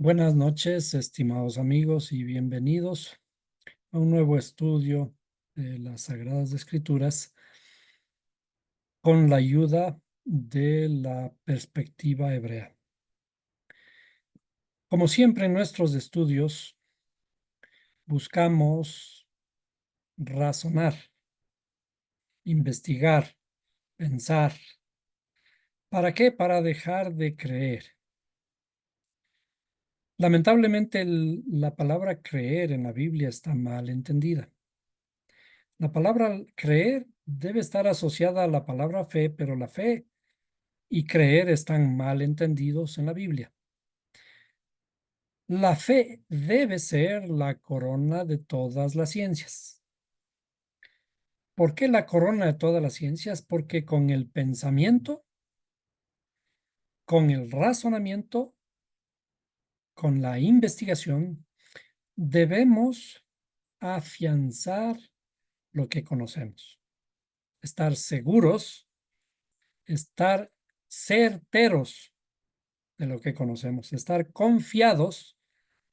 Buenas noches, estimados amigos, y bienvenidos a un nuevo estudio de las Sagradas Escrituras con la ayuda de la perspectiva hebrea. Como siempre en nuestros estudios, buscamos razonar, investigar, pensar. ¿Para qué? Para dejar de creer. Lamentablemente, la palabra creer en la Biblia está mal entendida. La palabra creer debe estar asociada a la palabra fe, pero la fe y creer están mal entendidos en la Biblia. La fe debe ser la corona de todas las ciencias. ¿Por qué la corona de todas las ciencias? Porque con el pensamiento, con el razonamiento, con la investigación, debemos afianzar lo que conocemos, estar seguros, estar certeros de lo que conocemos, estar confiados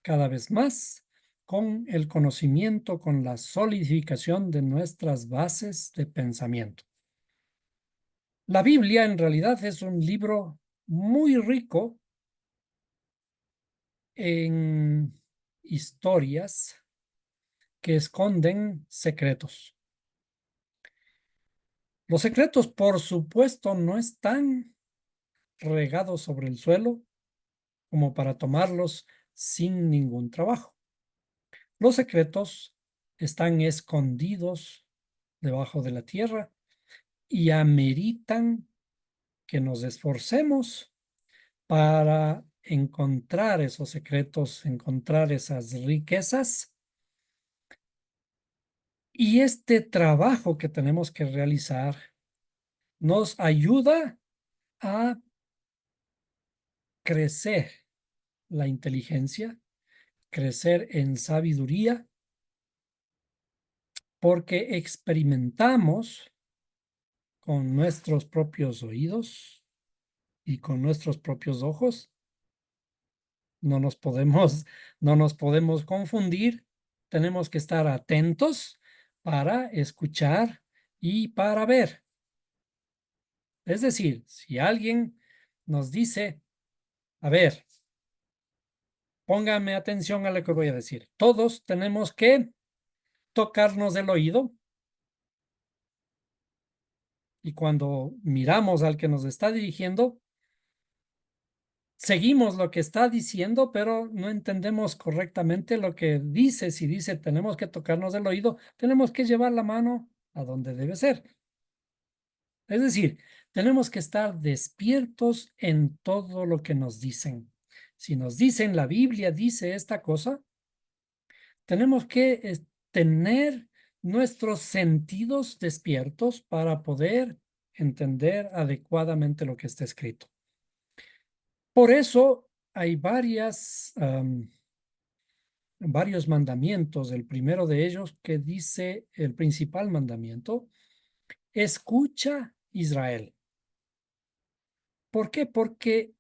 cada vez más con el conocimiento, con la solidificación de nuestras bases de pensamiento. La Biblia en realidad es un libro muy rico en historias que esconden secretos. Los secretos, por supuesto, no están regados sobre el suelo como para tomarlos sin ningún trabajo. Los secretos están escondidos debajo de la tierra y ameritan que nos esforcemos para encontrar esos secretos, encontrar esas riquezas. Y este trabajo que tenemos que realizar nos ayuda a crecer la inteligencia, crecer en sabiduría, porque experimentamos con nuestros propios oídos y con nuestros propios ojos. No nos podemos, no nos podemos confundir. Tenemos que estar atentos para escuchar y para ver. Es decir, si alguien nos dice, a ver, póngame atención a lo que voy a decir. Todos tenemos que tocarnos el oído y cuando miramos al que nos está dirigiendo, seguimos lo que está diciendo, pero no entendemos correctamente lo que dice. Si dice tenemos que tocarnos el oído, tenemos que llevar la mano a donde debe ser. Es decir, tenemos que estar despiertos en todo lo que nos dicen. Si nos dicen la Biblia dice esta cosa, tenemos que tener nuestros sentidos despiertos para poder entender adecuadamente lo que está escrito. Por eso hay varios mandamientos. El primero de ellos que dice, el principal mandamiento, escucha Israel. ¿Por qué? Porque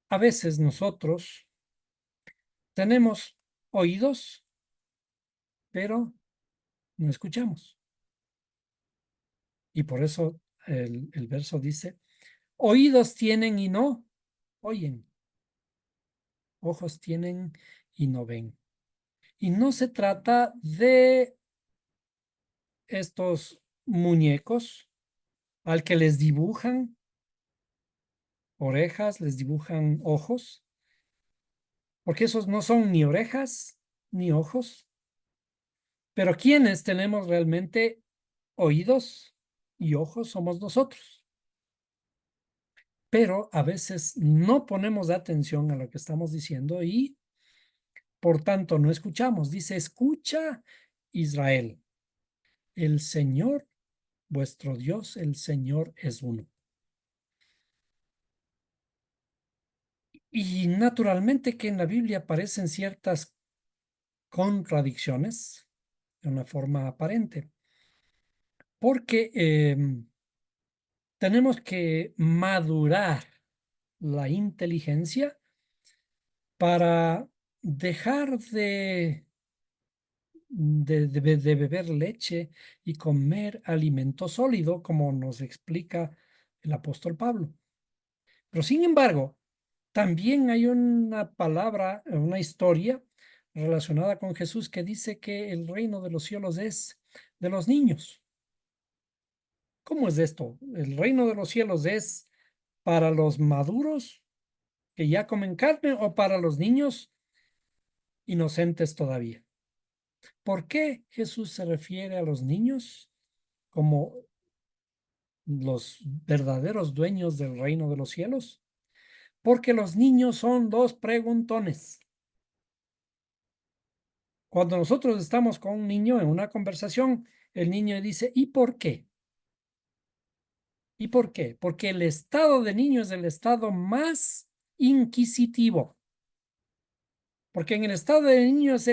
a veces nosotros tenemos oídos, pero no escuchamos. Y por eso el verso dice, oídos tienen y no oyen, ojos tienen y no ven. Y no se trata de estos muñecos al que les dibujan orejas, les dibujan ojos, porque esos no son ni orejas ni ojos. Pero quienes tenemos realmente oídos y ojos somos nosotros. Pero a veces no ponemos atención a lo que estamos diciendo y por tanto no escuchamos. Dice, escucha Israel, el Señor, vuestro Dios, el Señor es uno. Y naturalmente que en la Biblia aparecen ciertas contradicciones de una forma aparente, porque tenemos que madurar la inteligencia para dejar de beber leche y comer alimento sólido, como nos explica el apóstol Pablo. Pero sin embargo, también hay una palabra, una historia relacionada con Jesús que dice que el reino de los cielos es de los niños. ¿Cómo es esto? ¿El reino de los cielos es para los maduros que ya comen carne o para los niños inocentes todavía? ¿Por qué Jesús se refiere a los niños como los verdaderos dueños del reino de los cielos? Porque los niños son los preguntones. Cuando nosotros estamos con un niño en una conversación, el niño dice, ¿y por qué? ¿Y por qué? Porque el estado de niño es el estado más inquisitivo. Porque en el estado de niño es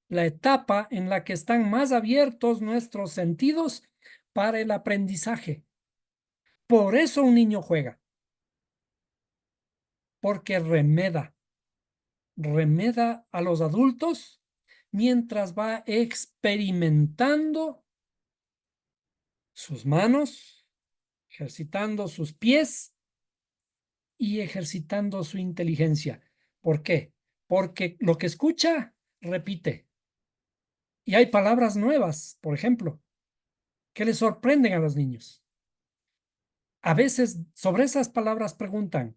la etapa en la que están más abiertos nuestros sentidos para el aprendizaje. Por eso un niño juega, porque remeda a los adultos mientras va experimentando sus manos, ejercitando sus pies y ejercitando su inteligencia. ¿Por qué? Porque lo que escucha, repite. Y hay palabras nuevas, por ejemplo, que le sorprenden a los niños. A veces sobre esas palabras preguntan,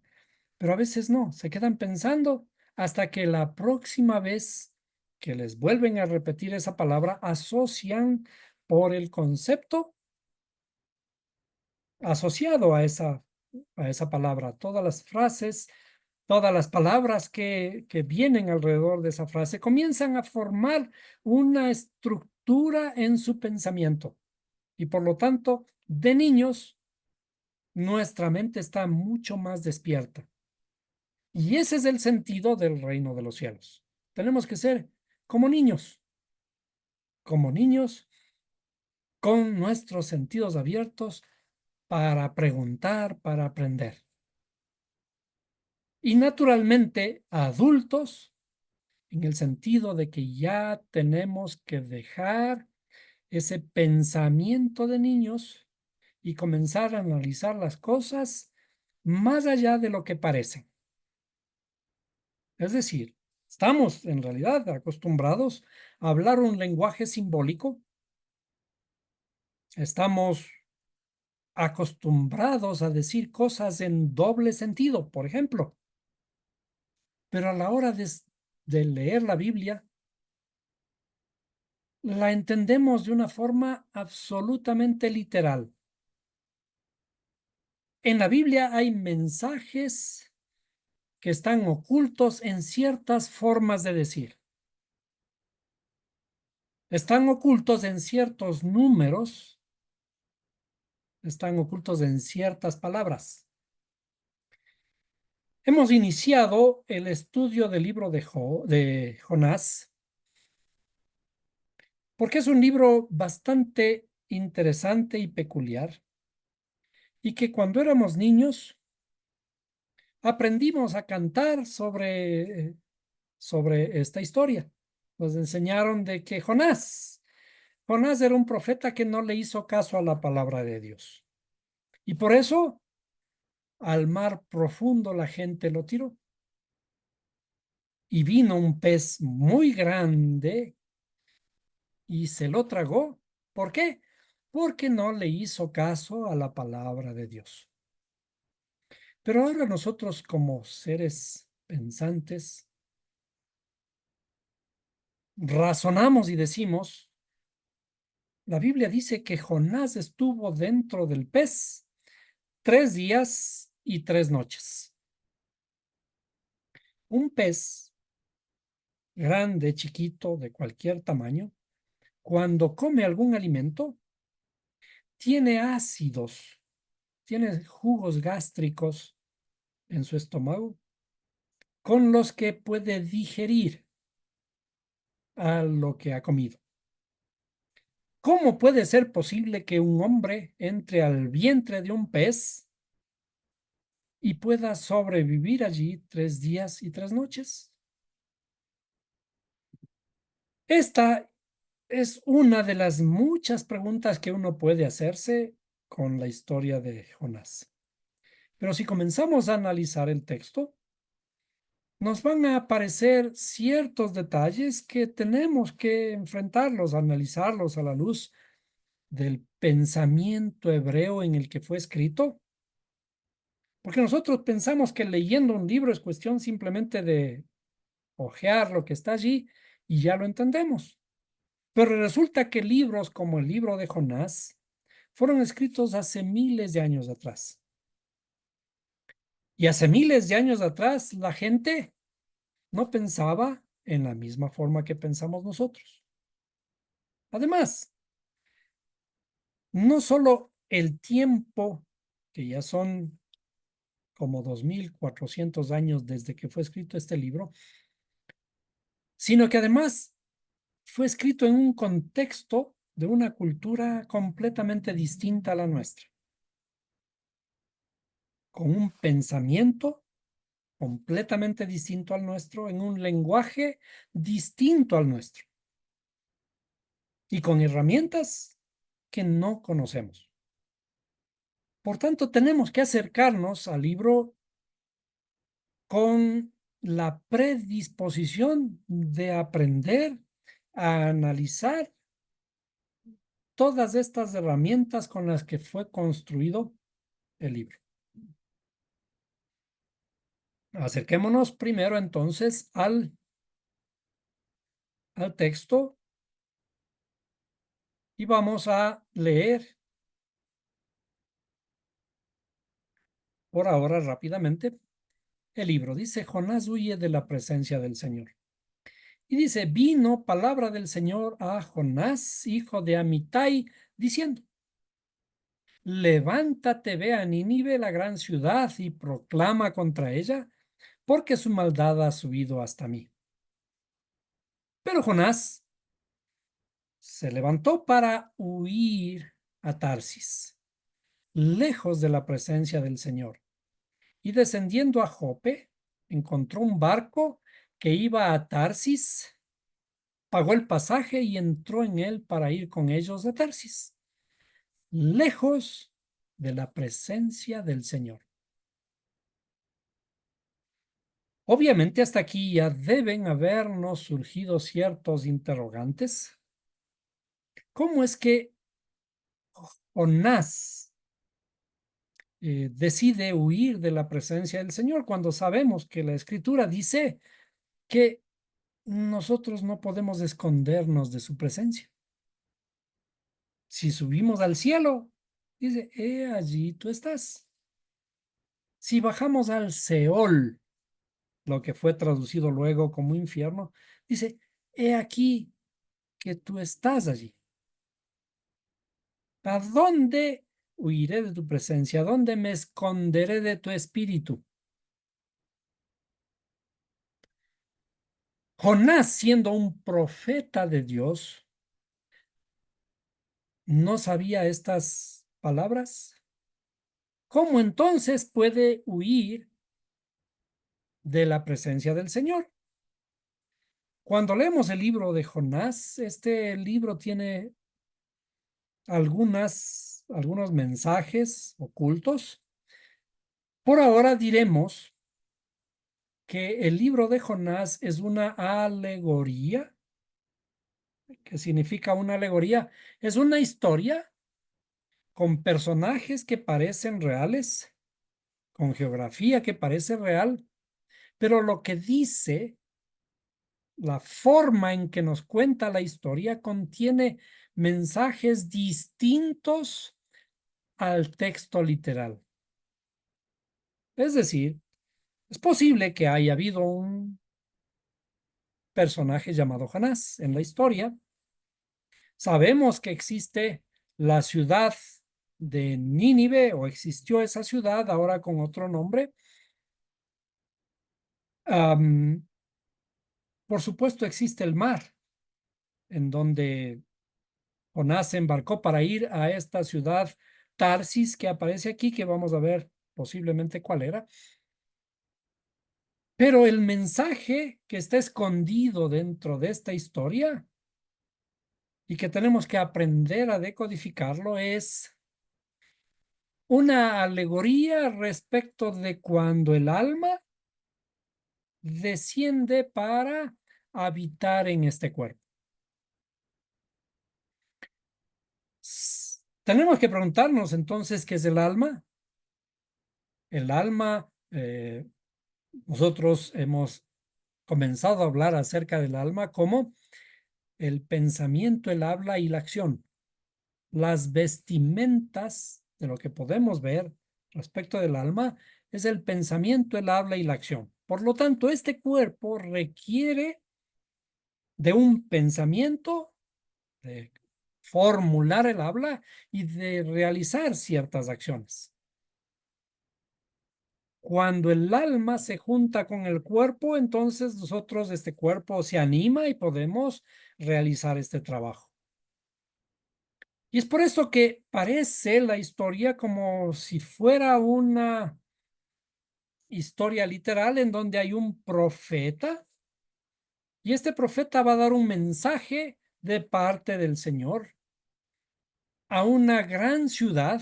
pero a veces no, se quedan pensando hasta que la próxima vez que les vuelven a repetir esa palabra, asocian por el concepto asociado a esa palabra. Todas las frases, todas las palabras que vienen alrededor de esa frase comienzan a formar una estructura en su pensamiento. Y por lo tanto, de niños, nuestra mente está mucho más despierta. Y ese es el sentido del reino de los cielos. Tenemos que ser como niños, con nuestros sentidos abiertos para preguntar, para aprender. Y naturalmente, adultos, en el sentido de que ya tenemos que dejar ese pensamiento de niños y comenzar a analizar las cosas más allá de lo que parecen. Es decir, estamos en realidad acostumbrados a hablar un lenguaje simbólico. Estamos acostumbrados a decir cosas en doble sentido, por ejemplo. Pero a la hora de leer la Biblia, la entendemos de una forma absolutamente literal. En la Biblia hay mensajes que están ocultos en ciertas formas de decir. Están ocultos en ciertos números, están ocultos en ciertas palabras. Hemos iniciado el estudio del libro de Jonás, porque es un libro bastante interesante y peculiar, y que cuando éramos niños aprendimos a cantar sobre esta historia. Nos enseñaron de que Jonás era un profeta que no le hizo caso a la palabra de Dios. Y por eso al mar profundo la gente lo tiró. Y vino un pez muy grande y se lo tragó. ¿Por qué? Porque no le hizo caso a la palabra de Dios. Pero ahora nosotros como seres pensantes razonamos y decimos, la Biblia dice que Jonás estuvo dentro del pez 3 días y 3 noches. Un pez grande, chiquito, de cualquier tamaño, cuando come algún alimento, tiene ácidos, tiene jugos gástricos en su estómago con los que puede digerir a lo que ha comido. ¿Cómo puede ser posible que un hombre entre al vientre de un pez y pueda sobrevivir allí 3 días y 3 noches? Esta es una de las muchas preguntas que uno puede hacerse con la historia de Jonás. Pero si comenzamos a analizar el texto, nos van a aparecer ciertos detalles que tenemos que enfrentarlos, analizarlos a la luz del pensamiento hebreo en el que fue escrito. Porque nosotros pensamos que leyendo un libro es cuestión simplemente de hojear lo que está allí y ya lo entendemos. Pero resulta que libros como el libro de Jonás fueron escritos hace miles de años atrás. Y hace miles de años atrás la gente no pensaba en la misma forma que pensamos nosotros. Además, no solo el tiempo, que ya son como 2400 años desde que fue escrito este libro, sino que además fue escrito en un contexto de una cultura completamente distinta a la nuestra, con un pensamiento completamente distinto al nuestro, en un lenguaje distinto al nuestro y con herramientas que no conocemos. Por tanto, tenemos que acercarnos al libro con la predisposición de aprender a analizar todas estas herramientas con las que fue construido el libro. Acerquémonos primero entonces al texto y vamos a leer por ahora rápidamente el libro. Dice: Jonás huye de la presencia del Señor. Y dice: vino palabra del Señor a Jonás, hijo de Amitai, diciendo: levántate, ve a Nínive, la gran ciudad, y proclama contra ella, porque su maldad ha subido hasta mí. Pero Jonás se levantó para huir a Tarsis, lejos de la presencia del Señor, y descendiendo a Jope, encontró un barco que iba a Tarsis, pagó el pasaje y entró en él para ir con ellos a Tarsis, lejos de la presencia del Señor. Obviamente hasta aquí ya deben habernos surgido ciertos interrogantes. ¿Cómo es que Jonás decide huir de la presencia del Señor cuando sabemos que la Escritura dice que nosotros no podemos escondernos de su presencia? Si subimos al cielo, dice: allí tú estás. Si bajamos al Seol, lo que fue traducido luego como infierno, dice: he aquí que tú estás allí. ¿A dónde huiré de tu presencia? ¿A dónde me esconderé de tu espíritu? Jonás, siendo un profeta de Dios, ¿no sabía estas palabras? ¿Cómo entonces puede huir de la presencia del Señor? Cuando leemos el libro de Jonás, este libro tiene algunos mensajes ocultos. Por ahora diremos que el libro de Jonás es una alegoría. ¿Qué significa una alegoría? Es una historia con personajes que parecen reales, con geografía que parece real, pero lo que dice, la forma en que nos cuenta la historia, contiene mensajes distintos al texto literal. Es decir, es posible que haya habido un personaje llamado Jonás en la historia. Sabemos que existe la ciudad de Nínive, o existió esa ciudad ahora con otro nombre. Por supuesto existe el mar en donde Jonás se embarcó para ir a esta ciudad Tarsis que aparece aquí, que vamos a ver posiblemente cuál era. Pero el mensaje que está escondido dentro de esta historia y que tenemos que aprender a decodificarlo es una alegoría respecto de cuando el alma desciende para habitar en este cuerpo. Tenemos que preguntarnos entonces qué es el alma. El alma, nosotros hemos comenzado a hablar acerca del alma como el pensamiento, el habla y la acción. Las vestimentas de lo que podemos ver respecto del alma es el pensamiento, el habla y la acción. Por lo tanto, este cuerpo requiere de un pensamiento, de formular el habla y de realizar ciertas acciones. Cuando el alma se junta con el cuerpo, entonces nosotros, este cuerpo se anima y podemos realizar este trabajo. Y es por eso que parece la historia como si fuera una historia literal en donde hay un profeta y este profeta va a dar un mensaje de parte del Señor a una gran ciudad.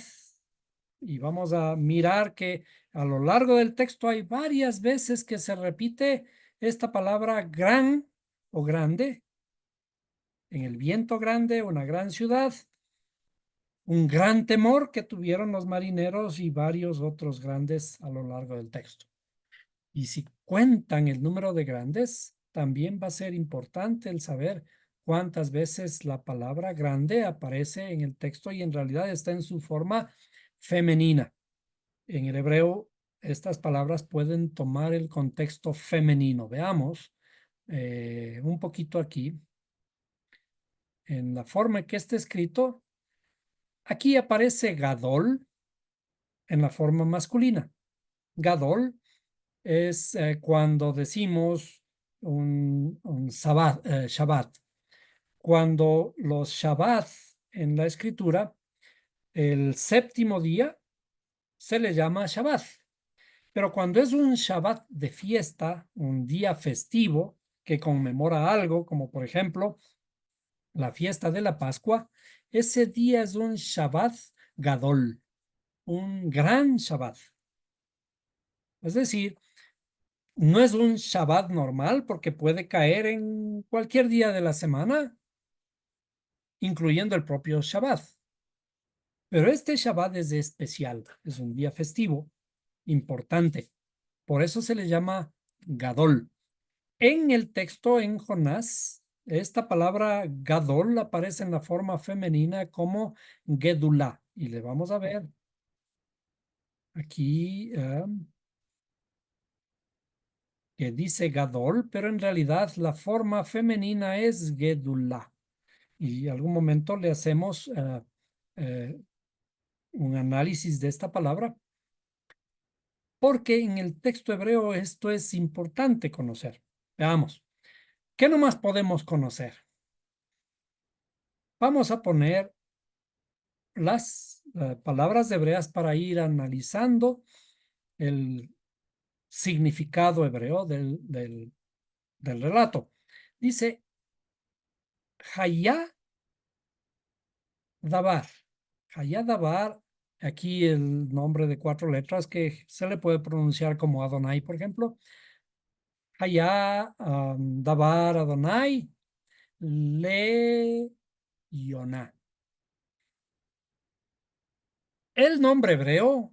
Y vamos a mirar que a lo largo del texto hay varias veces que se repite esta palabra gran o grande. En el viento grande, una gran ciudad, un gran temor que tuvieron los marineros y varios otros grandes a lo largo del texto. Y si cuentan el número de grandes, también va a ser importante el saber cuántas veces la palabra grande aparece en el texto y en realidad está en su forma femenina. En el hebreo, estas palabras pueden tomar el contexto femenino. Veamos un poquito aquí. En la forma en que está escrito, aquí aparece Gadol en la forma masculina. Gadol es cuando decimos un Shabbat. Cuando los Shabbat en la escritura, el séptimo día se le llama Shabbat. Pero cuando es un Shabbat de fiesta, un día festivo que conmemora algo, como por ejemplo la fiesta de la Pascua, ese día es un Shabbat Gadol, un gran Shabbat. Es decir, no es un Shabbat normal porque puede caer en cualquier día de la semana, incluyendo el propio Shabbat. Pero este Shabbat es especial, es un día festivo, importante. Por eso se le llama Gadol. En el texto en Jonás, esta palabra Gadol aparece en la forma femenina como Gedulá. Y le vamos a ver aquí que dice Gadol, pero en realidad la forma femenina es Gedulá. Y algún momento le hacemos eh, un análisis de esta palabra, porque en el texto hebreo esto es importante conocer. Veamos, ¿qué nomás podemos conocer? Vamos a poner las palabras hebreas para ir analizando el significado hebreo del relato. Dice, Hayá Dabar. Hayá Dabar, aquí el nombre de 4 letras que se le puede pronunciar como Adonai, por ejemplo. Hayá Dabar Adonai le Yonah. El nombre hebreo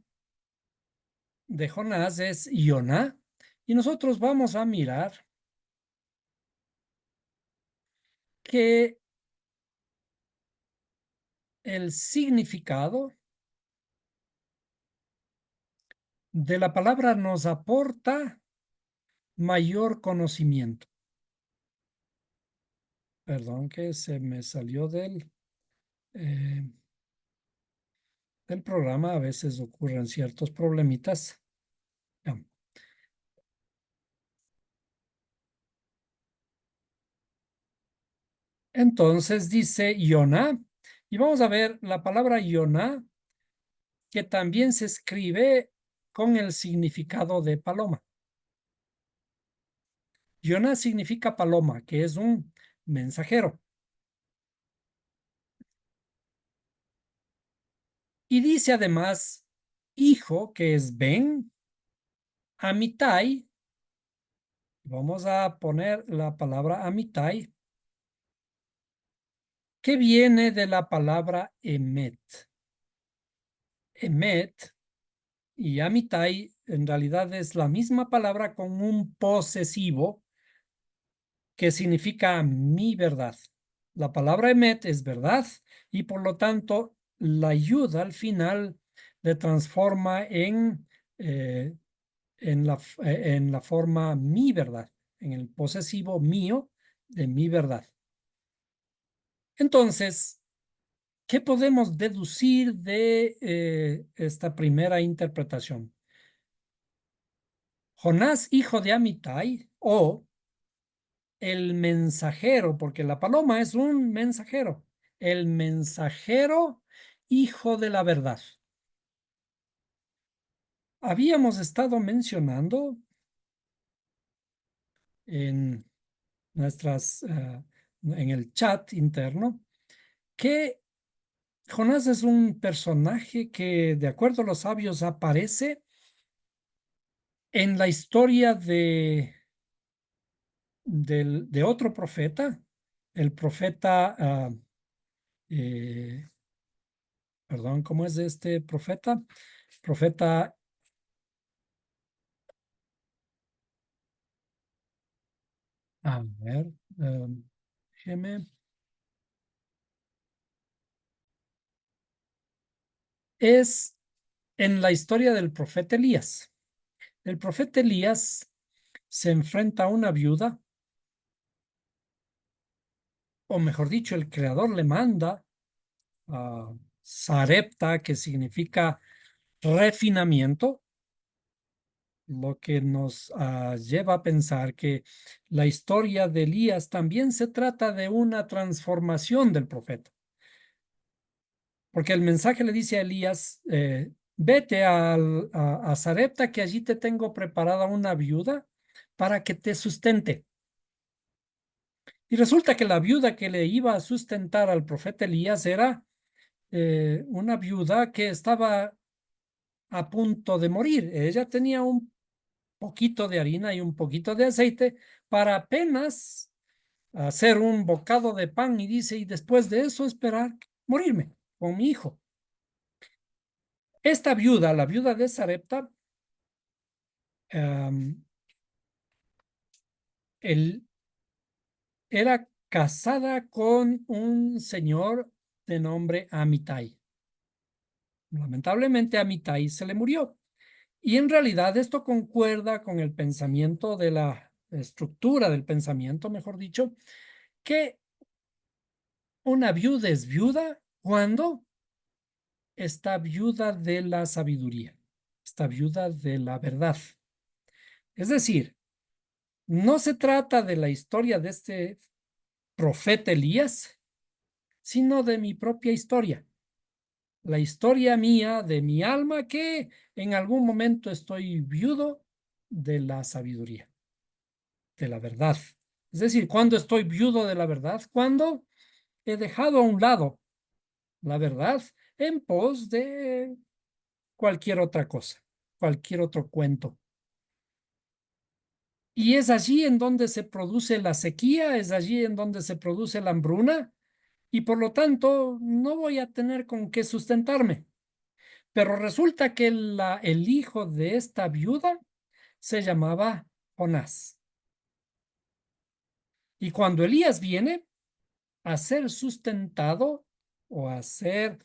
de Jonás es Yonah y nosotros vamos a mirar que el significado de la palabra nos aporta mayor conocimiento. Perdón que se me salió del programa, a veces ocurren ciertos problemitas. Entonces dice Yonah, y vamos a ver la palabra Yonah, que también se escribe con el significado de paloma. Yonah significa paloma, que es un mensajero. Y dice además, hijo, que es Ben, Amitai. Vamos a poner la palabra Amitai, que viene de la palabra Emet. Emet y Amitai en realidad es la misma palabra con un posesivo que significa mi verdad. La palabra Emet es verdad y por lo tanto la ayuda al final le transforma eh, en la forma mi verdad, en el posesivo mío de mi verdad. Entonces, ¿qué podemos deducir de esta primera interpretación? Jonás, hijo de Amitai, o el mensajero, porque la paloma es un mensajero, el mensajero, hijo de la verdad. Habíamos estado mencionando en en el chat interno, que Jonás es un personaje que, de acuerdo a los sabios, aparece en la historia de otro profeta, el profeta, eh, perdón, ¿cómo es este profeta? Profeta, a ver, déjeme. Es en la historia del profeta Elías. El profeta Elías se enfrenta a una viuda, o mejor dicho, el creador le manda a Sarepta, que significa refinamiento, lo que nos lleva a pensar que la historia de Elías también se trata de una transformación del profeta, porque el mensaje le dice a Elías, vete a Sarepta, que allí te tengo preparada una viuda para que te sustente. Y resulta que la viuda que le iba a sustentar al profeta Elías era una viuda que estaba a punto de morir. Ella tenía un poquito de harina y un poquito de aceite para apenas hacer un bocado de pan y dice, y después de eso esperar morirme con mi hijo. Esta viuda, la viuda de Sarepta, um, él era casada con un señor de nombre Amitai. Lamentablemente Amitai se le murió. Y en realidad esto concuerda con el pensamiento de la estructura del pensamiento, mejor dicho, que una viuda es viuda cuando está viuda de la sabiduría, está viuda de la verdad. Es decir, no se trata de la historia de este profeta Elías, sino de mi propia historia, la historia mía de mi alma que en algún momento estoy viudo de la sabiduría, de la verdad. Es decir, cuando estoy viudo de la verdad, cuando he dejado a un lado la verdad en pos de cualquier otra cosa, cualquier otro cuento. Y es allí en donde se produce la sequía, es allí en donde se produce la hambruna, y por lo tanto no voy a tener con qué sustentarme. Pero resulta que el hijo de esta viuda se llamaba Jonás. Y cuando Elías viene a ser sustentado o a ser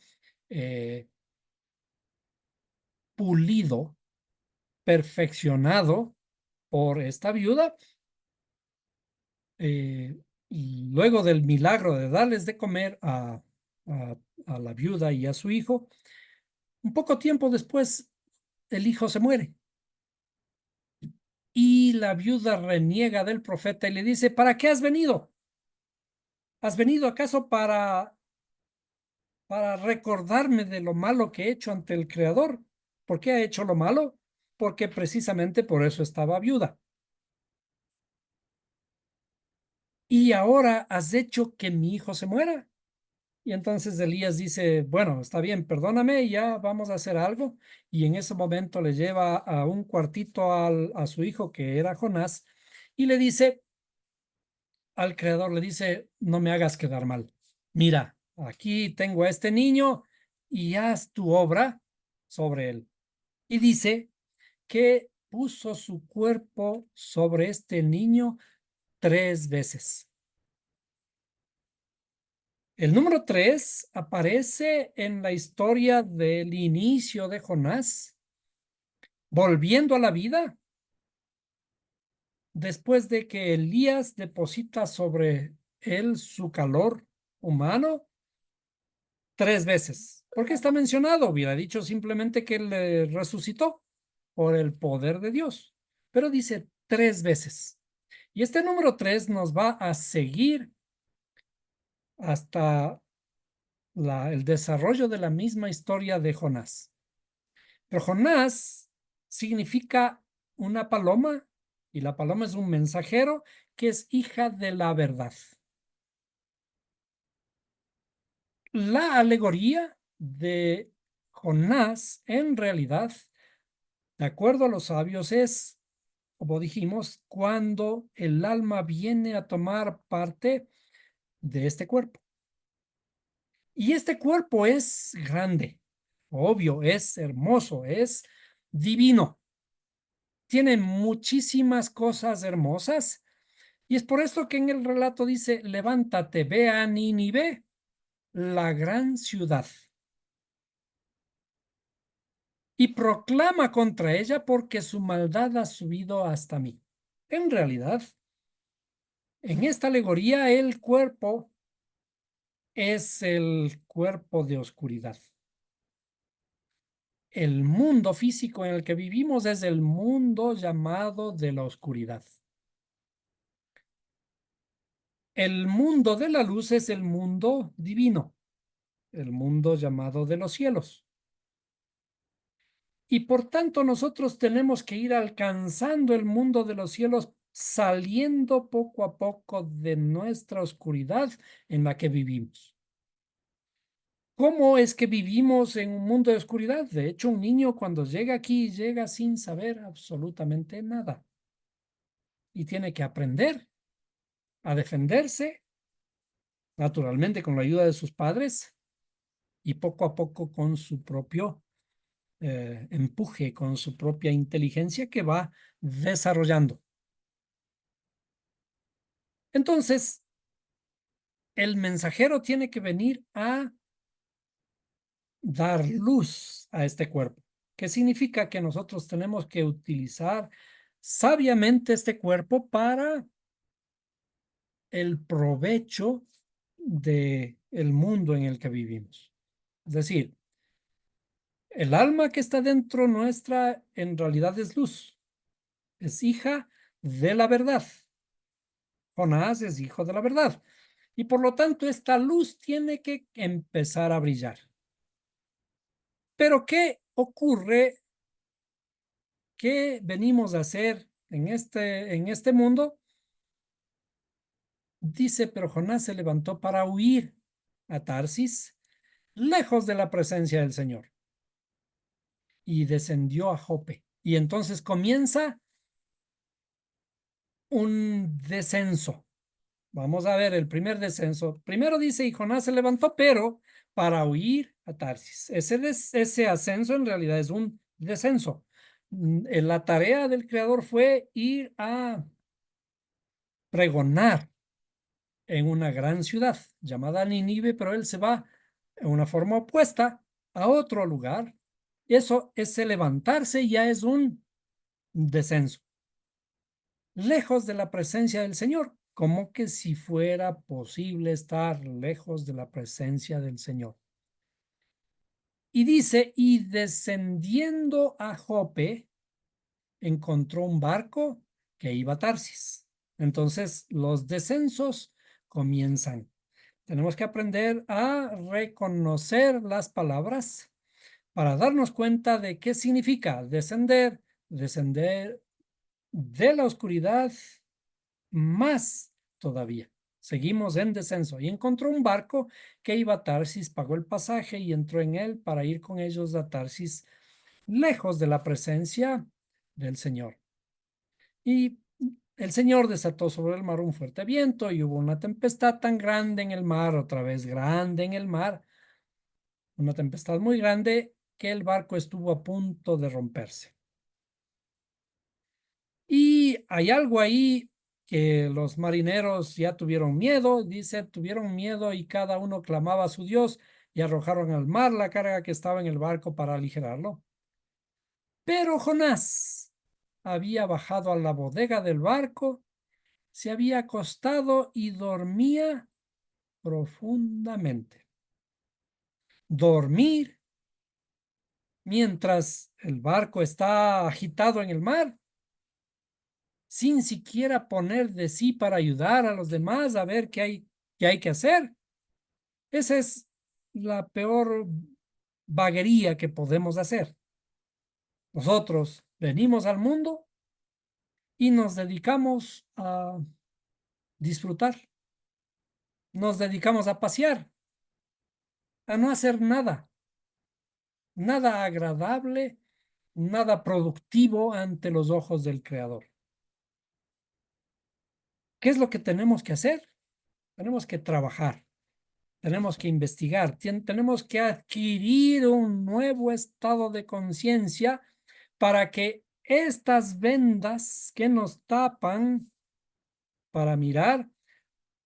eh, pulido, perfeccionado por esta viuda, eh, luego del milagro de darles de comer a, a la viuda y a su hijo, un poco tiempo después el hijo se muere. Y la viuda reniega del profeta y le dice, ¿para qué has venido? ¿Has venido acaso para recordarme de lo malo que he hecho ante el Creador? ¿Por qué ha hecho lo malo? Porque precisamente por eso estaba viuda. Y ahora has hecho que mi hijo se muera. Y entonces Elías dice, bueno, está bien, perdóname, ya vamos a hacer algo. Y en ese momento le lleva a un cuartito a su hijo, que era Jonás, y le dice al creador, le dice, no me hagas quedar mal. Mira, aquí tengo a este niño y haz tu obra sobre él. Y dice que puso su cuerpo sobre este niño 3 veces. El número 3 aparece en la historia del inicio de Jonás, volviendo a la vida después de que Elías deposita sobre él su calor humano 3 veces. ¿Por qué está mencionado? Hubiera dicho simplemente que le resucitó por el poder de Dios, pero dice 3 veces. Y este número 3 nos va a seguir hasta el desarrollo de la misma historia de Jonás. Pero Jonás significa una paloma y la paloma es un mensajero que es hija de la verdad. La alegoría de Jonás en realidad, de acuerdo a los sabios, es, como dijimos, cuando el alma viene a tomar parte de este cuerpo. Y este cuerpo es grande, obvio, es hermoso, es divino. Tiene muchísimas cosas hermosas y es por esto que en el relato dice, levántate, ve a Nínive, la gran ciudad, y proclama contra ella porque su maldad ha subido hasta mí. En realidad, en esta alegoría, el cuerpo es el cuerpo de oscuridad. El mundo físico en el que vivimos es el mundo llamado de la oscuridad. El mundo de la luz es el mundo divino, el mundo llamado de los cielos. Y por tanto nosotros tenemos que ir alcanzando el mundo de los cielos, saliendo poco a poco de nuestra oscuridad en la que vivimos. ¿Cómo es que vivimos en un mundo de oscuridad? De hecho, un niño cuando llega aquí llega sin saber absolutamente nada y tiene que aprender a defenderse, naturalmente con la ayuda de sus padres y poco a poco con su propio empuje, con su propia inteligencia que va desarrollando. Entonces, el mensajero tiene que venir a dar luz a este cuerpo, que significa que nosotros tenemos que utilizar sabiamente este cuerpo para el provecho del mundo en el que vivimos. Es decir, el alma que está dentro nuestra en realidad es luz, es hija de la verdad. Jonás es hijo de la verdad. Y por lo tanto, esta luz tiene que empezar a brillar. Pero ¿qué ocurre? ¿Qué venimos a hacer en este mundo? Dice, pero Jonás se levantó para huir a Tarsis, lejos de la presencia del Señor, y descendió a Jope. Y entonces comienza un descenso. Vamos a ver el primer descenso. Primero dice, y Jonás se levantó, pero para huir a Tarsis. Ese ascenso en realidad es un descenso. La tarea del Creador fue ir a pregonar en una gran ciudad llamada Nínive, pero él se va en una forma opuesta a otro lugar. Eso, ese levantarse ya es un descenso, lejos de la presencia del Señor, como que si fuera posible estar lejos de la presencia del Señor. Y dice, y descendiendo a Jope, encontró un barco que iba a Tarsis. Entonces, los descensos comienzan. Tenemos que aprender a reconocer las palabras para darnos cuenta de qué significa descender, descender de la oscuridad más todavía. Seguimos en descenso. Y encontró un barco que iba a Tarsis, pagó el pasaje y entró en él para ir con ellos a Tarsis, lejos de la presencia del Señor. Y el Señor desató sobre el mar un fuerte viento y hubo una tempestad tan grande en el mar, otra vez grande en el mar, una tempestad muy grande que el barco estuvo a punto de romperse. Y hay algo ahí que los marineros ya tuvieron miedo, dice, tuvieron miedo y cada uno clamaba a su Dios y arrojaron al mar la carga que estaba en el barco para aligerarlo. Pero Jonás había bajado a la bodega del barco, se había acostado y dormía profundamente. Dormir mientras el barco está agitado en el mar, sin siquiera poner de sí para ayudar a los demás a ver qué hay que hacer. Esa es la peor vaguería que podemos hacer. Nosotros venimos al mundo y nos dedicamos a disfrutar, nos dedicamos a pasear, a no hacer nada, nada agradable, nada productivo ante los ojos del Creador. ¿Qué es lo que tenemos que hacer? Tenemos que trabajar, tenemos que investigar, tenemos que adquirir un nuevo estado de conciencia para que estas vendas que nos tapan para mirar,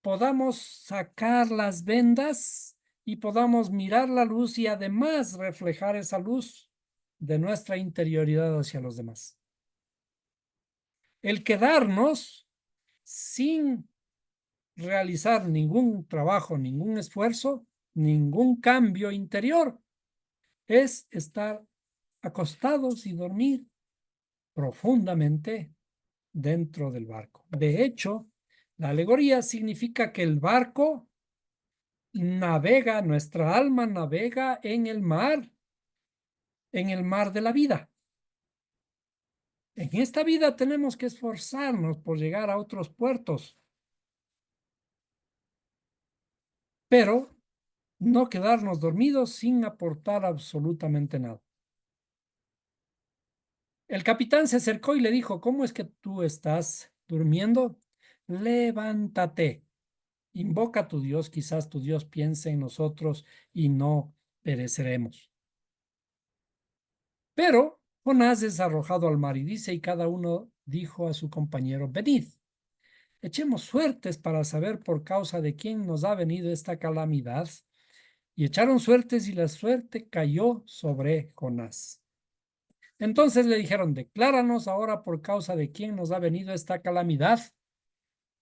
podamos sacar las vendas y podamos mirar la luz y además reflejar esa luz de nuestra interioridad hacia los demás. El quedarnos sin realizar ningún trabajo, ningún esfuerzo, ningún cambio interior, es estar acostados y dormir profundamente dentro del barco. De hecho, la alegoría significa que el barco navega, nuestra alma navega en el mar de la vida. En esta vida tenemos que esforzarnos por llegar a otros puertos, pero no quedarnos dormidos sin aportar absolutamente nada. El capitán se acercó y le dijo, ¿cómo es que tú estás durmiendo? Levántate, invoca a tu Dios, quizás tu Dios piense en nosotros y no pereceremos. Pero Jonás es arrojado al mar y dice, y cada uno dijo a su compañero, venid, echemos suertes para saber por causa de quién nos ha venido esta calamidad. Y echaron suertes y la suerte cayó sobre Jonás. Entonces le dijeron, decláranos ahora por causa de quién nos ha venido esta calamidad.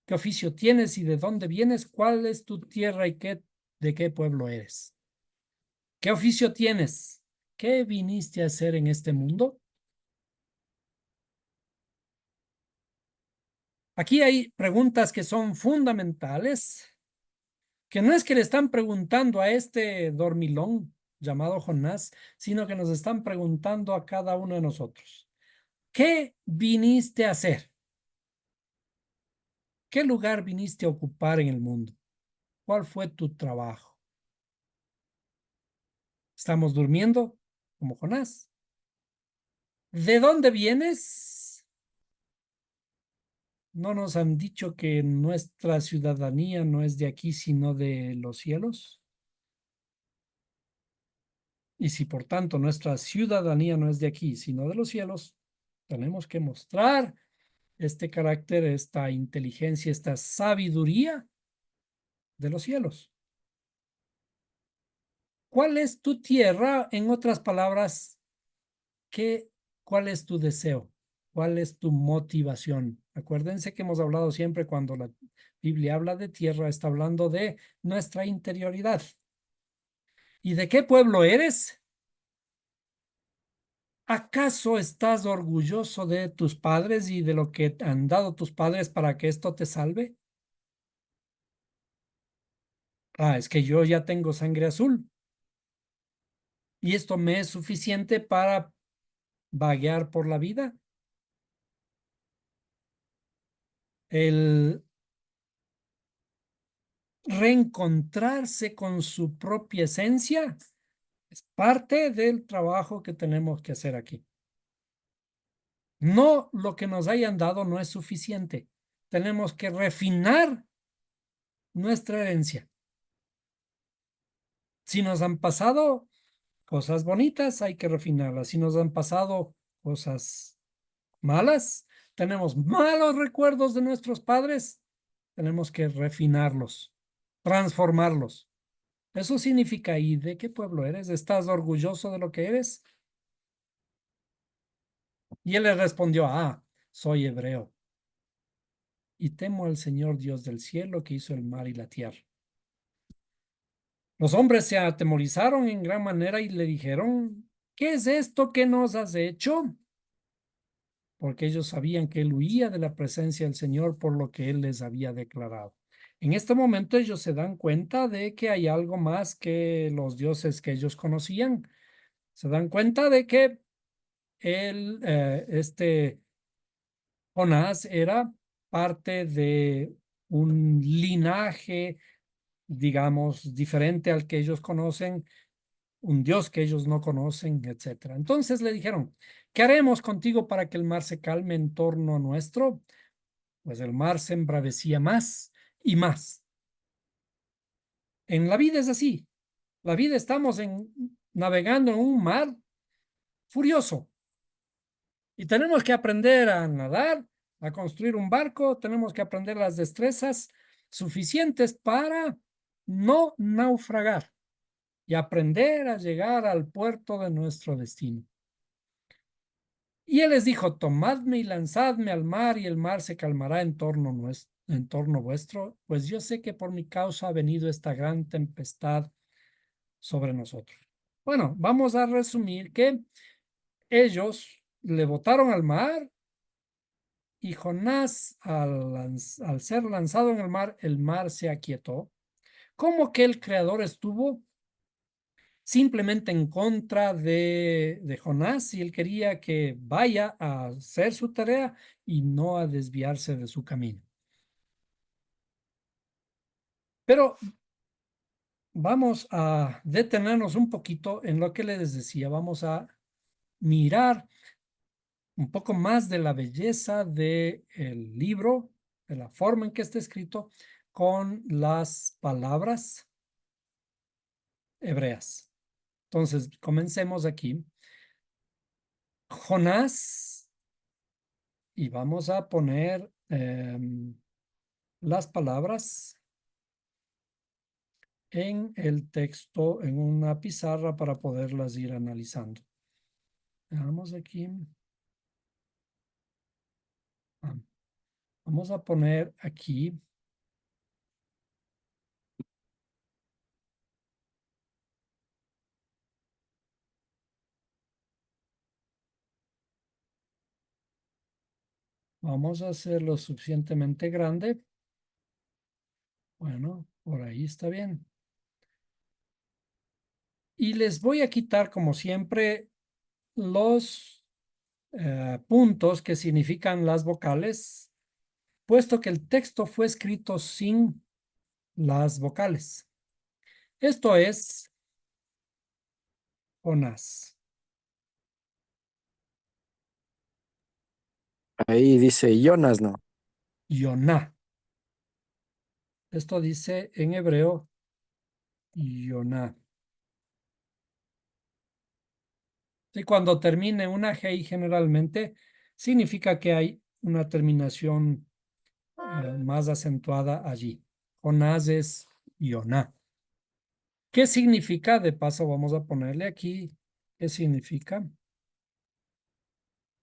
¿Qué oficio tienes y de dónde vienes? ¿Cuál es tu tierra y de qué pueblo eres? ¿Qué oficio tienes? ¿Qué viniste a hacer en este mundo? Aquí hay preguntas que son fundamentales, que no es que le están preguntando a este dormilón llamado Jonás, sino que nos están preguntando a cada uno de nosotros. ¿Qué viniste a hacer? ¿Qué lugar viniste a ocupar en el mundo? ¿Cuál fue tu trabajo? ¿Estamos durmiendo como Jonás? ¿De dónde vienes? ¿No nos han dicho que nuestra ciudadanía no es de aquí, sino de los cielos? Y si por tanto nuestra ciudadanía no es de aquí, sino de los cielos, tenemos que mostrar este carácter, esta inteligencia, esta sabiduría de los cielos. ¿Cuál es tu tierra? En otras palabras, ¿cuál es tu deseo? ¿Cuál es tu motivación? Acuérdense que hemos hablado siempre cuando la Biblia habla de tierra, está hablando de nuestra interioridad. ¿Y de qué pueblo eres? ¿Acaso estás orgulloso de tus padres y de lo que han dado tus padres para que esto te salve? Ah, es que yo ya tengo sangre azul y esto me es suficiente para vaguear por la vida. El reencontrarse con su propia esencia es parte del trabajo que tenemos que hacer aquí. No lo que nos hayan dado no es suficiente. Tenemos que refinar nuestra herencia. Si nos han pasado cosas bonitas, hay que refinarlas. Si nos han pasado cosas malas, tenemos malos recuerdos de nuestros padres, tenemos que refinarlos, transformarlos. Eso significa, ¿y de qué pueblo eres? ¿Estás orgulloso de lo que eres? Y él le respondió, soy hebreo y temo al Señor Dios del cielo que hizo el mar y la tierra. Los hombres se atemorizaron en gran manera y le dijeron, ¿qué es esto que nos has hecho? Porque ellos sabían que él huía de la presencia del Señor por lo que él les había declarado. En este momento ellos se dan cuenta de que hay algo más que los dioses que ellos conocían. Se dan cuenta de que este Jonás era parte de un linaje, digamos, diferente al que ellos conocen, un Dios que ellos no conocen, etcétera. Entonces le dijeron, ¿qué haremos contigo para que el mar se calme en torno a nuestro? Pues el mar se embravecía más y más. En la vida es así. La vida estamos navegando en un mar furioso y tenemos que aprender a nadar, a construir un barco, tenemos que aprender las destrezas suficientes para no naufragar y aprender a llegar al puerto de nuestro destino. Y él les dijo, tomadme y lanzadme al mar y el mar se calmará en torno vuestro, pues yo sé que por mi causa ha venido esta gran tempestad sobre nosotros. Bueno, vamos a resumir que ellos le botaron al mar y Jonás, al ser lanzado en el mar se aquietó. Como que el creador estuvo simplemente en contra de Jonás y él quería que vaya a hacer su tarea y no a desviarse de su camino. Pero vamos a detenernos un poquito en lo que les decía. Vamos a mirar un poco más de la belleza del libro, de la forma en que está escrito, con las palabras hebreas. Entonces, comencemos aquí. Jonás, y vamos a poner las palabras en el texto, en una pizarra para poderlas ir analizando. Veamos aquí. Vamos a poner aquí. Vamos a hacerlo suficientemente grande. Bueno, por ahí está bien. Y les voy a quitar, como siempre, los puntos que significan las vocales, puesto que el texto fue escrito sin las vocales. Esto es Jonás. Ahí dice Jonas, ¿no? Yoná. Esto dice en hebreo Yoná. Y cuando termine una G generalmente significa que hay una terminación más acentuada allí. Jonás es Yoná. ¿Qué significa? De paso vamos a ponerle aquí. ¿Qué significa?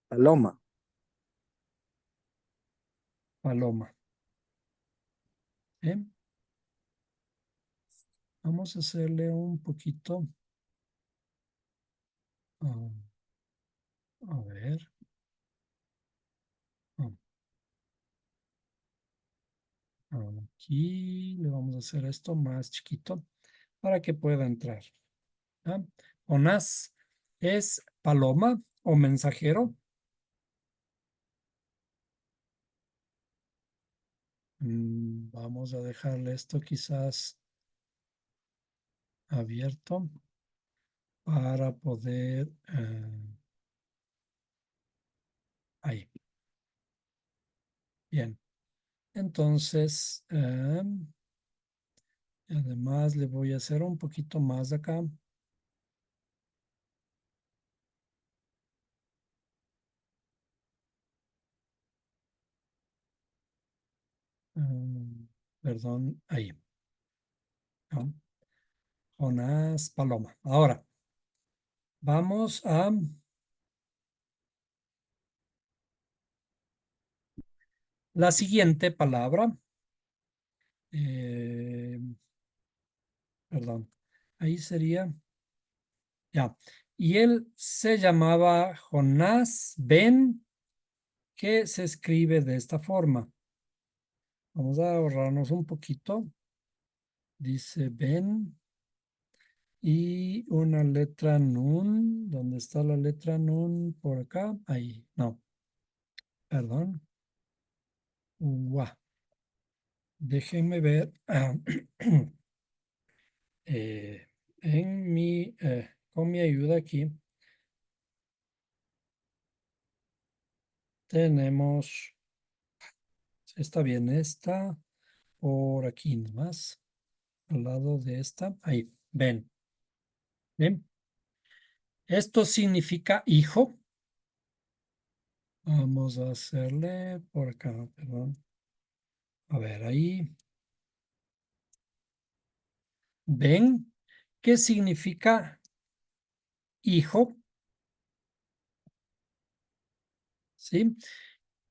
Paloma. Paloma. ¿Eh? Vamos a hacerle un poquito. A ver. Aquí le vamos a hacer esto más chiquito para que pueda entrar. ¿Ah? Jonás es paloma o mensajero. Vamos a dejarle esto quizás abierto para poder... ahí. Bien. Entonces, además le voy a hacer un poquito más acá. Perdón, ahí. ¿No? Jonás Paloma. Ahora, vamos a la siguiente palabra. eh, Perdón, ahí sería, ya. Y él se llamaba Jonás Ben, que se escribe de esta forma. Vamos a ahorrarnos un poquito. Dice Ben y una letra Nun. ¿Dónde está la letra Nun? Por acá. Ahí, no, perdón. Guau. Déjenme ver. eh, con mi ayuda aquí tenemos, está bien, esta por aquí nomás, al lado de esta, ahí, ven, ven. Esto significa hijo. Vamos a hacerle por acá, perdón. A ver, ahí, ven, ¿qué significa hijo? ¿Sí?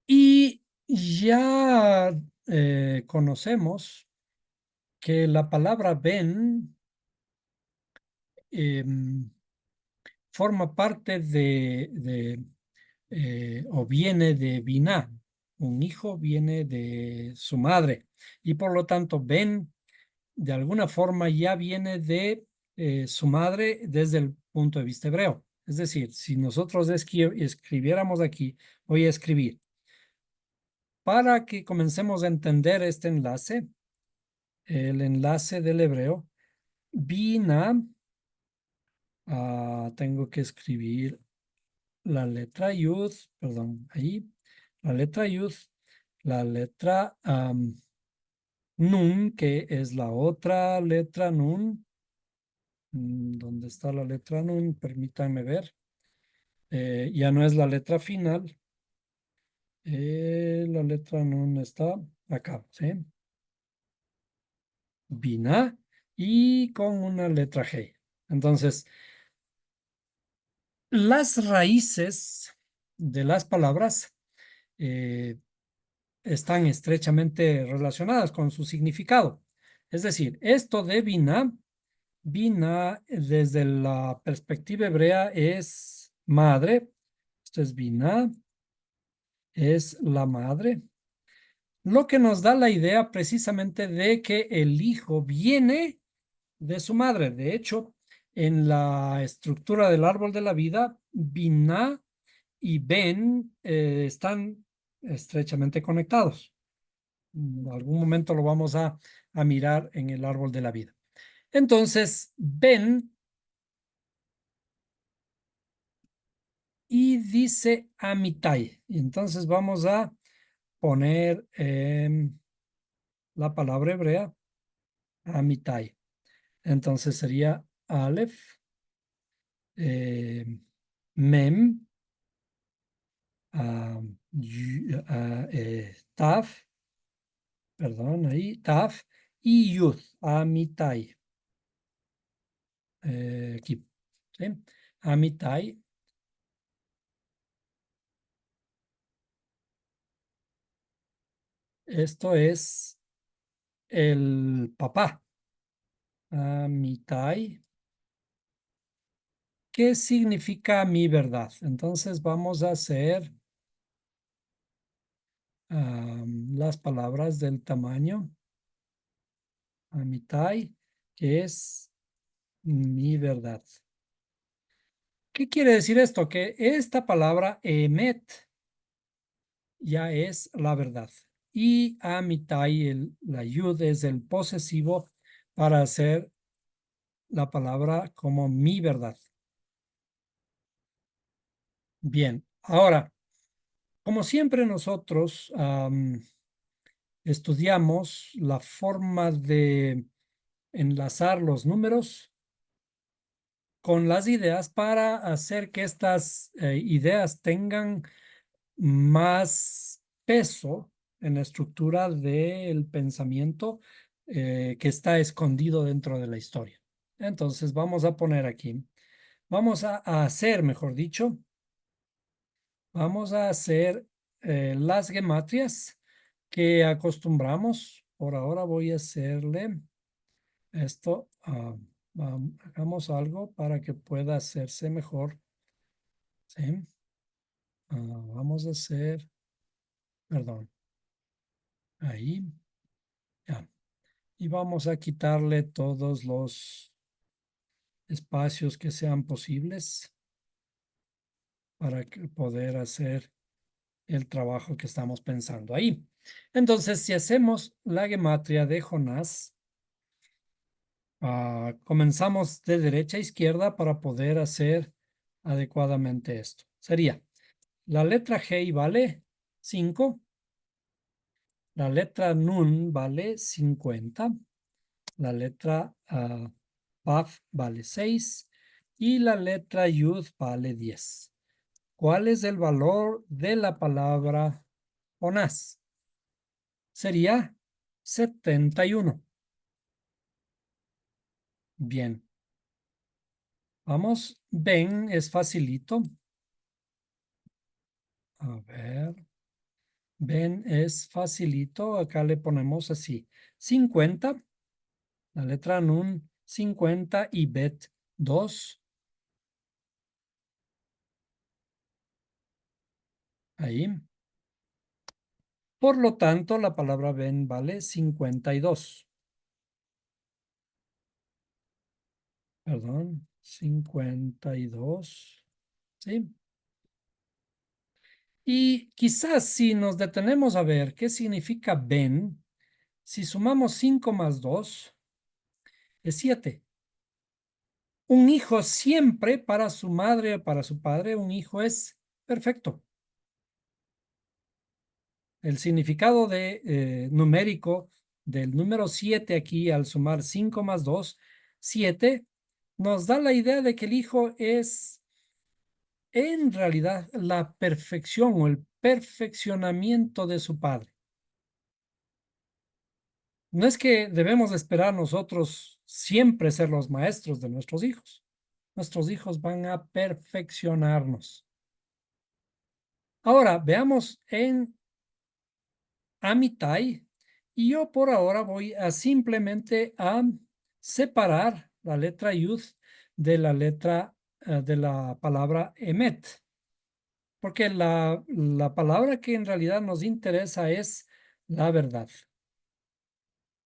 Y ya conocemos que la palabra ven forma parte o viene de Binah. Un hijo viene de su madre y por lo tanto Ben de alguna forma ya viene de su madre desde el punto de vista hebreo. Es decir, si nosotros escribiéramos aquí, voy a escribir, para que comencemos a entender este enlace, el enlace del hebreo, Binah, tengo que escribir la letra Yud, perdón, ahí, la letra Yud, la letra Nun, que es la otra letra Nun. ¿Dónde está la letra Nun? Permítanme ver. Ya no es la letra final. La letra Nun está acá, ¿sí? Binah y con una letra G. Entonces, las raíces de las palabras eh, están estrechamente relacionadas con su significado. Es decir, esto de Binah, Binah desde la perspectiva hebrea es madre. Esto es Binah, es la madre. Lo que nos da la idea precisamente de que el hijo viene de su madre. De hecho, en la estructura del árbol de la vida, Binah y Ben están estrechamente conectados. En algún momento lo vamos a mirar en el árbol de la vida. Entonces, Ben y dice Amitai. Y entonces vamos a poner la palabra hebrea Amitai. Entonces sería Aleph, Mem, Taf, perdón, ahí, Taf y Yud, Amitai. Aquí, ¿sí? Amitai. Esto es el papá. Amitai. ¿Qué significa mi verdad? Entonces vamos a hacer las palabras del tamaño. Amitai, que es mi verdad. ¿Qué quiere decir esto? Que esta palabra emet ya es la verdad. y Amitai, la yud es el posesivo para hacer la palabra como mi verdad. Bien, ahora, como siempre nosotros estudiamos la forma de enlazar los números con las ideas para hacer que estas ideas tengan más peso en la estructura del pensamiento que está escondido dentro de la historia. Entonces vamos a poner aquí, vamos a hacer, mejor dicho, vamos a hacer las gematrias que acostumbramos. Por ahora voy a hacerle esto. Hagamos algo para que pueda hacerse mejor. ¿Sí? Vamos a hacer, perdón, ahí, ya. Y vamos a quitarle todos los espacios que sean posibles para poder hacer el trabajo que estamos pensando ahí. Entonces, si hacemos la gematria de Jonás, comenzamos de derecha a izquierda para poder hacer adecuadamente esto. Sería la letra G vale 5, la letra Nun vale 50, la letra Paf vale 6 y la letra Yud vale 10. ¿Cuál es el valor de la palabra Jonás? Sería 71. Bien. Vamos, Ben es facilito. A ver, Ben es facilito. Acá le ponemos así. 50, la letra Nun 50 y Bet 2. Ahí. Por lo tanto, la palabra Ben vale 52. Perdón, 52. ¿Sí? Y quizás si nos detenemos a ver qué significa Ben, si sumamos 5 más 2, es 7. Un hijo siempre para su madre o para su padre, un hijo es perfecto. El significado numérico del número 7 aquí al sumar 5 más 2, 7, nos da la idea de que el hijo es en realidad la perfección o el perfeccionamiento de su padre. No es que debemos esperar nosotros siempre ser los maestros de nuestros hijos. Nuestros hijos van a perfeccionarnos. Ahora, veamos en Amitai y yo por ahora voy a simplemente a separar la letra Yud de la letra de la palabra Emet, porque la palabra que en realidad nos interesa es la verdad.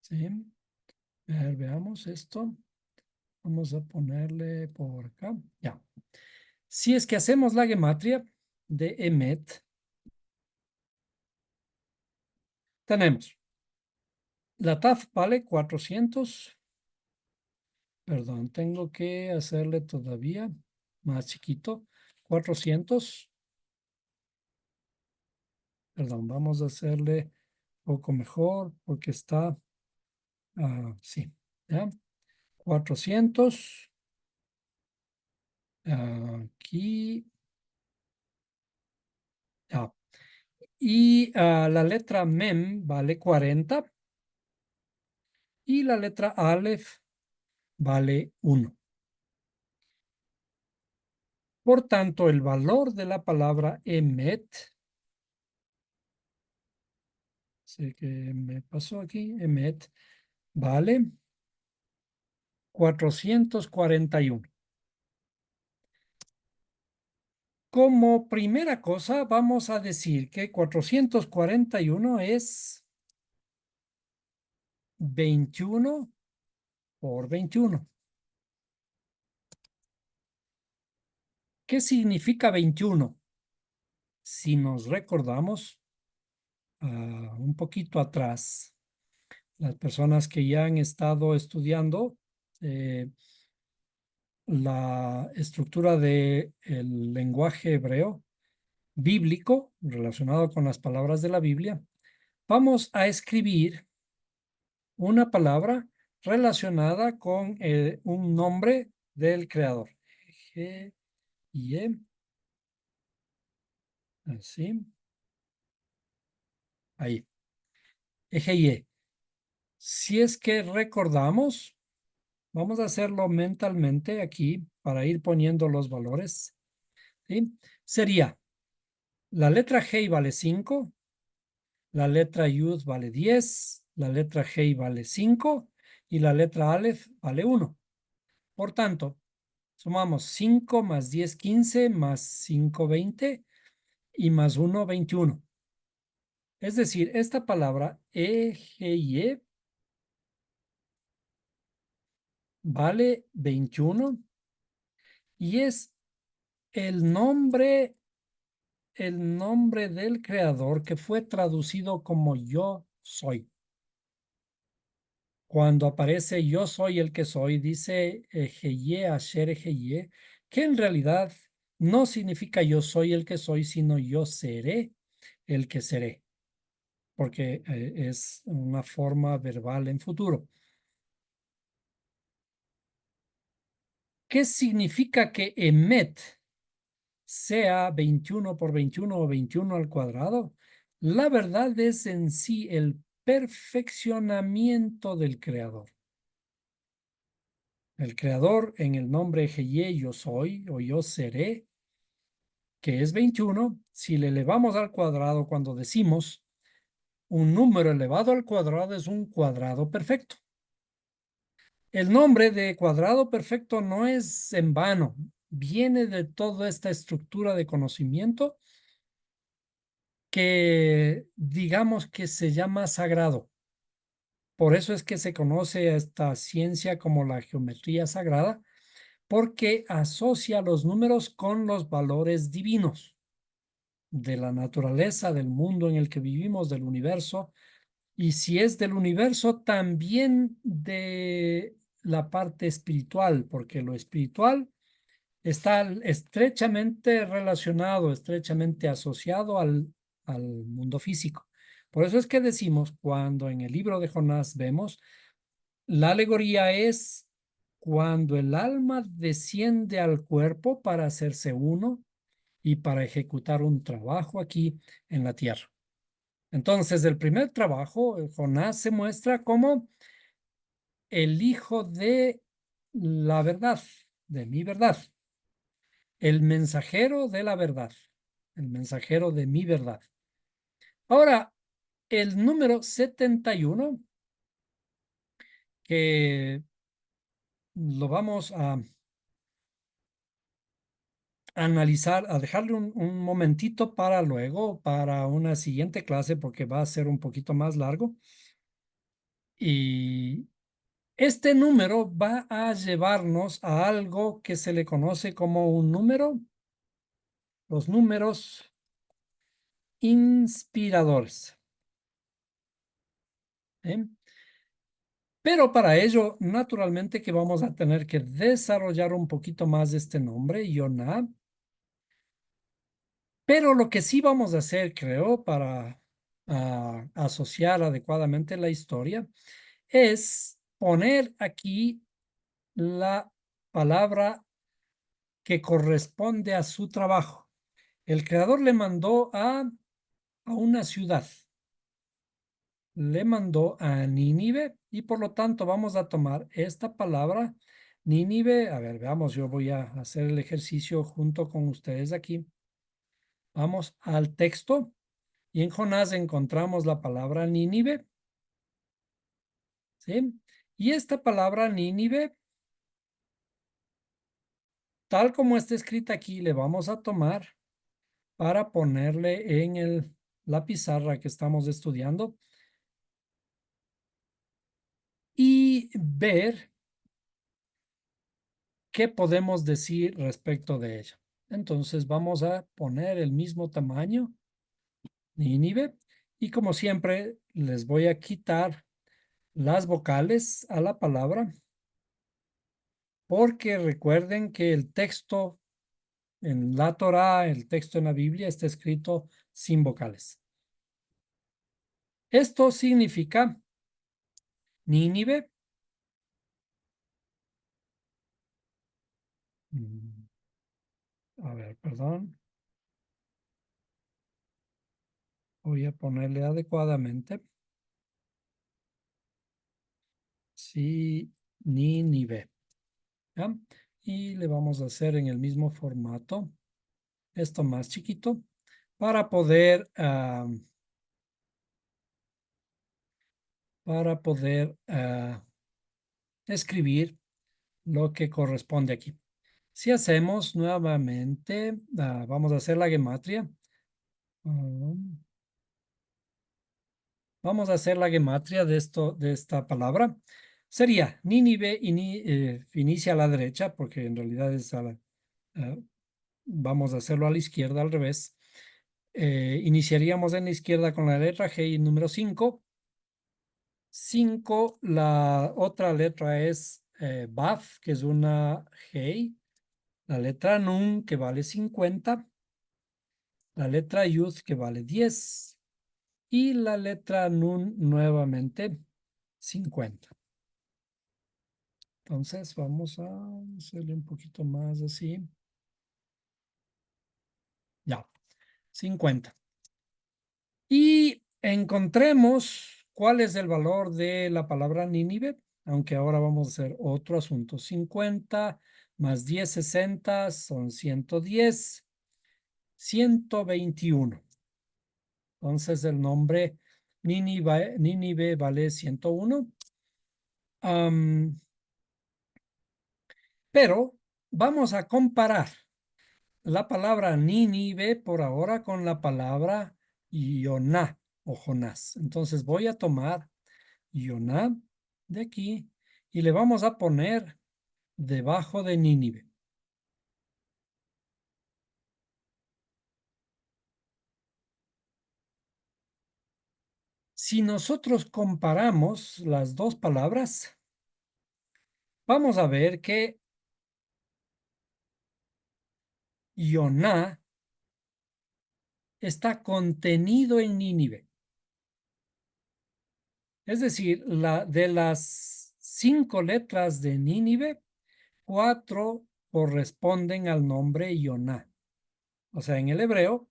¿Sí? A ver, veamos esto. Vamos a ponerle por acá. Ya. Si es que hacemos la gematria de Emet, tenemos la TAF vale 400. Perdón, tengo que hacerle todavía más chiquito. 400. Perdón, vamos a hacerle un poco mejor porque está, sí, ¿ya? 400. Aquí, ya. Y la letra Mem vale 40 y la letra Aleph vale 1. Por tanto, el valor de la palabra Emet, sé que me pasó aquí, Emet, vale 441. Como primera cosa, vamos a decir que 441 es 21 por 21. ¿Qué significa 21? Si nos recordamos, un poquito atrás. Las personas que ya han estado estudiando la estructura del lenguaje hebreo bíblico relacionado con las palabras de la Biblia, vamos a escribir una palabra relacionada con un nombre del creador. G, y E, así, ahí. Eje y E. Si es que recordamos, vamos a hacerlo mentalmente aquí para ir poniendo los valores. ¿Sí? Sería la letra G vale 5, la letra Yud vale 10, la letra G vale 5 y la letra Aleph vale 1. Por tanto, sumamos 5 más 10, 15, más 5, 20 y más 1, 21. Es decir, esta palabra E vale 21 y es el nombre, el nombre del creador que fue traducido como yo soy. Cuando aparece yo soy el que soy, dice Ejeye, Asher Ejeye, que en realidad no significa yo soy el que soy, sino yo seré el que seré, porque es una forma verbal en futuro. ¿Qué significa que Emet sea 21 por 21 o 21 al cuadrado? La verdad es en sí el perfeccionamiento del creador. El creador en el nombre Ejeye, yo soy o yo seré, que es 21, si le elevamos al cuadrado cuando decimos un número elevado al cuadrado es un cuadrado perfecto. El nombre de cuadrado perfecto no es en vano, viene de toda esta estructura de conocimiento que digamos que se llama sagrado. Por eso es que se conoce a esta ciencia como la geometría sagrada, porque asocia los números con los valores divinos de la naturaleza, del mundo en el que vivimos, del universo, y si es del universo, también de la parte espiritual, porque lo espiritual está estrechamente relacionado, estrechamente asociado al mundo físico. Por eso es que decimos, cuando en el libro de Jonás vemos, la alegoría es cuando el alma desciende al cuerpo para hacerse uno y para ejecutar un trabajo aquí en la tierra. Entonces, el primer trabajo, Jonás se muestra como el hijo de la verdad, de mi verdad, el mensajero de la verdad, el mensajero de mi verdad. Ahora, el número 71, que lo vamos a analizar, a dejarle un momentito para luego, para una siguiente clase, porque va a ser un poquito más largo. Y este número va a llevarnos a algo que se le conoce como un número, los números inspiradores. ¿Eh? Pero para ello, naturalmente que vamos a tener que desarrollar un poquito más este nombre, Yonah. Pero lo que sí vamos a hacer, creo, para asociar adecuadamente la historia, es poner aquí la palabra que corresponde a su trabajo. El creador le mandó a una ciudad, le mandó a Nínive y por lo tanto vamos a tomar esta palabra Nínive. A ver, veamos, yo voy a hacer el ejercicio junto con ustedes aquí. Vamos al texto y en Jonás encontramos la palabra Nínive, ¿sí? Y esta palabra Nínive, tal como está escrita aquí, le vamos a tomar para ponerle en la pizarra que estamos estudiando y ver qué podemos decir respecto de ella. Entonces vamos a poner el mismo tamaño, Nínive, Y como siempre, les voy a quitar las vocales a la palabra, porque recuerden que el texto en la Torá, el texto en la Biblia, está escrito sin vocales. Esto significa Nínive. A ver, perdón. Voy a ponerle adecuadamente. Sí, Nínive. ¿Ya? Y le vamos a hacer en el mismo formato, esto más chiquito, para poder, escribir lo que corresponde aquí. Si hacemos nuevamente, vamos a hacer la gematria. Vamos a hacer la gematria de esta palabra. Sería Nínive inicia a la derecha, porque en realidad es vamos a hacerlo a la izquierda, al revés. Iniciaríamos en la izquierda con la letra G y número 5. 5, la otra letra es Baf, que es una G. La letra Nun, que vale 50. La letra Yud, que vale 10. Y la letra Nun, nuevamente 50. Entonces vamos a hacerle un poquito más así. Ya, 50. Y encontremos cuál es el valor de la palabra Nínive, aunque ahora vamos a hacer otro asunto. 50 más 10, 60, son 110, 121. Entonces el nombre Nínive vale 101. Pero vamos a comparar la palabra Nínive por ahora con la palabra Yoná o Jonás. Entonces voy a tomar Yoná de aquí y le vamos a poner debajo de Nínive. Si nosotros comparamos las dos palabras, vamos a ver que Yoná está contenido en Nínive. Es decir, de las 5 letras de Nínive, 4 corresponden al nombre Yoná. O sea, en el hebreo,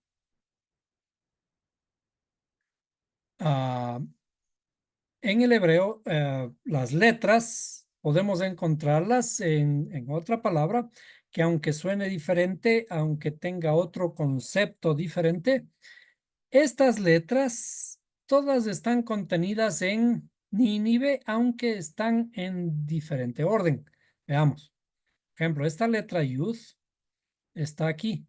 las letras podemos encontrarlas en otra palabra que aunque suene diferente, aunque tenga otro concepto diferente, estas letras todas están contenidas en Nínive, aunque están en diferente orden. Veamos. Por ejemplo, esta letra Yud está aquí.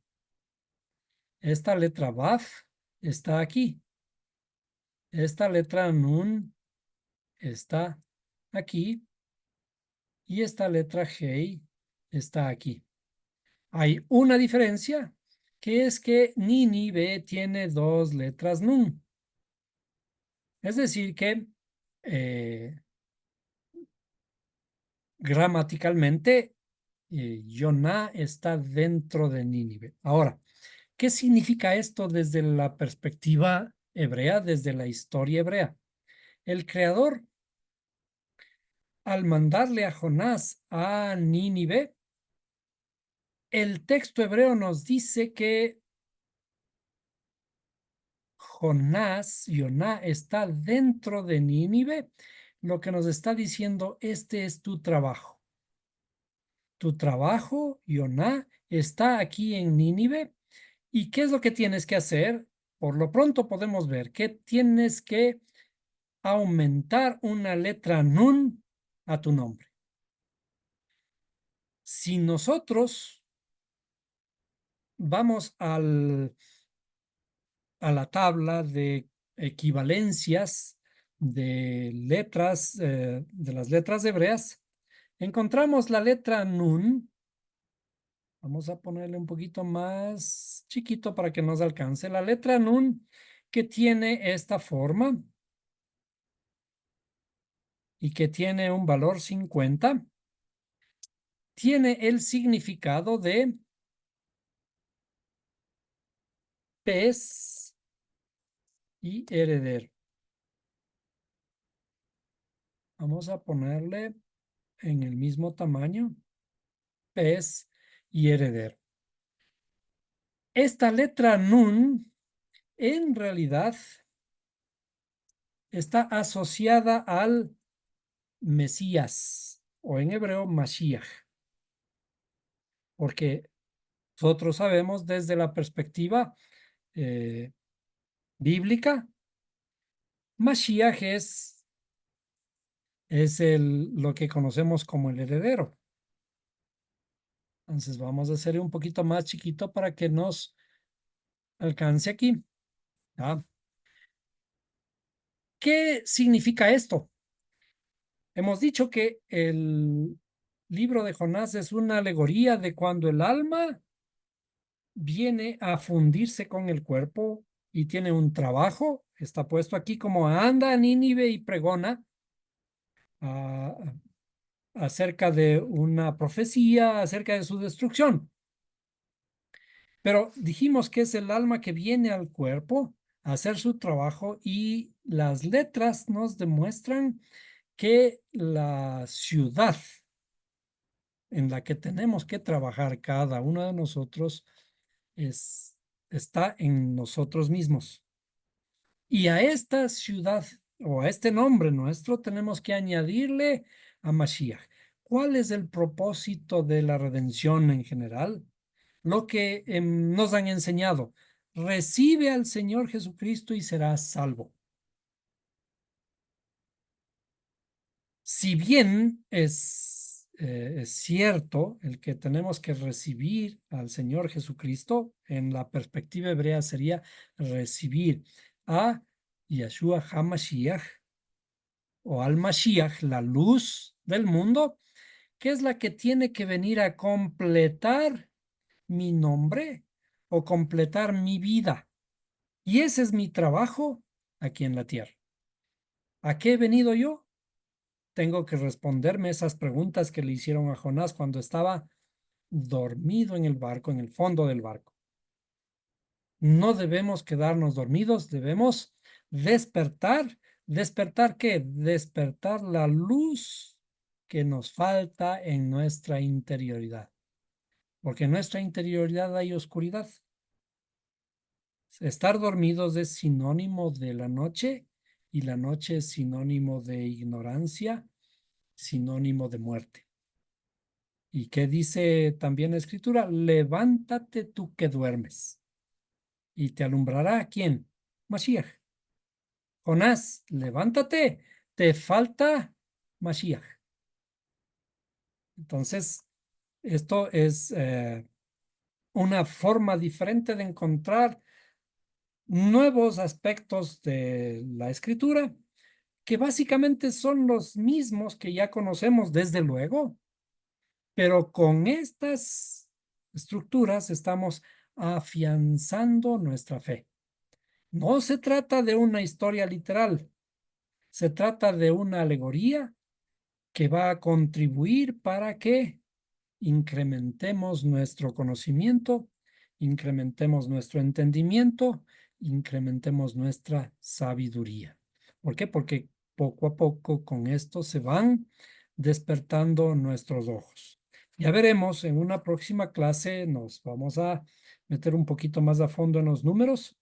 Esta letra Baf está aquí. Esta letra Nun está aquí. Y esta letra G está aquí. Hay una diferencia, que es que Nínive tiene 2 letras Nun. Es decir que gramaticalmente Yoná está dentro de Nínive. Ahora, ¿qué significa esto desde la perspectiva hebrea, desde la historia hebrea? El creador, al mandarle a Jonás a Nínive, el texto hebreo nos dice que Jonás, Yoná, está dentro de Nínive, lo que nos está diciendo, este es tu trabajo. Tu trabajo, Yoná, está aquí en Nínive. ¿Y qué es lo que tienes que hacer? Por lo pronto podemos ver que tienes que aumentar una letra Nun a tu nombre. Si nosotros vamos a la tabla de equivalencias de letras, de las letras hebreas, encontramos la letra Nun. Vamos a ponerle un poquito más chiquito para que nos alcance. La letra Nun que tiene esta forma y que tiene un valor 50, tiene el significado de pez y heredero. Vamos a ponerle en el mismo tamaño, pez y heredero. Esta letra nun en realidad está asociada al Mesías, o en hebreo Mashiach, porque nosotros sabemos desde la perspectiva bíblica, Mashiach es lo que conocemos como el heredero. Entonces vamos a hacer un poquito más chiquito para que nos alcance aquí. ¿Ya? ¿Qué significa esto? Hemos dicho que el libro de Jonás es una alegoría de cuando el alma viene a fundirse con el cuerpo y tiene un trabajo. Está puesto aquí como anda a Nínive y pregona ah, acerca de una profecía, acerca de su destrucción. Pero dijimos que es el alma que viene al cuerpo a hacer su trabajo y las letras nos demuestran que la ciudad en la que tenemos que trabajar cada uno de nosotros está en nosotros mismos. Y a esta ciudad o a este nombre nuestro tenemos que añadirle a Mashiach. ¿Cuál es el propósito de la redención en general? Lo que nos han enseñado. Recibe al Señor Jesucristo y serás salvo. Si bien es cierto el que tenemos que recibir al Señor Jesucristo, en la perspectiva hebrea sería recibir a Yeshua HaMashiach o al Mashiach, la luz del mundo, que es la que tiene que venir a completar mi nombre o completar mi vida. Y ese es mi trabajo aquí en la tierra. ¿A qué he venido yo? Tengo que responderme esas preguntas que le hicieron a Jonás cuando estaba dormido en el barco, en el fondo del barco. No debemos quedarnos dormidos, debemos despertar. ¿Despertar qué? Despertar la luz que nos falta en nuestra interioridad. Porque en nuestra interioridad hay oscuridad. Estar dormidos es sinónimo de la noche y la noche es sinónimo de ignorancia, sinónimo de muerte. ¿Y qué dice también la escritura? Levántate tú que duermes y te alumbrará ¿quién? Mashiach. Jonás, levántate, te falta Mashiach. Entonces, esto es una forma diferente de encontrar nuevos aspectos de la escritura que básicamente son los mismos que ya conocemos desde luego, pero con estas estructuras estamos afianzando nuestra fe. No se trata de una historia literal, se trata de una alegoría que va a contribuir para que incrementemos nuestro conocimiento, incrementemos nuestro entendimiento, incrementemos nuestra sabiduría. ¿Por qué? Porque poco a poco con esto se van despertando nuestros ojos. Ya veremos, en una próxima clase nos vamos a meter un poquito más a fondo en los números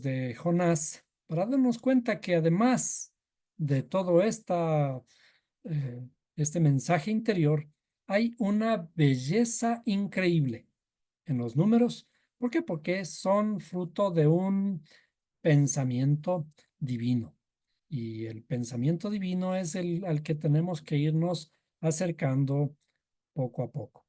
de Jonás, para darnos cuenta que además de todo este mensaje interior, hay una belleza increíble en los números. ¿Por qué? Porque son fruto de un pensamiento divino. Y el pensamiento divino es el al que tenemos que irnos acercando poco a poco.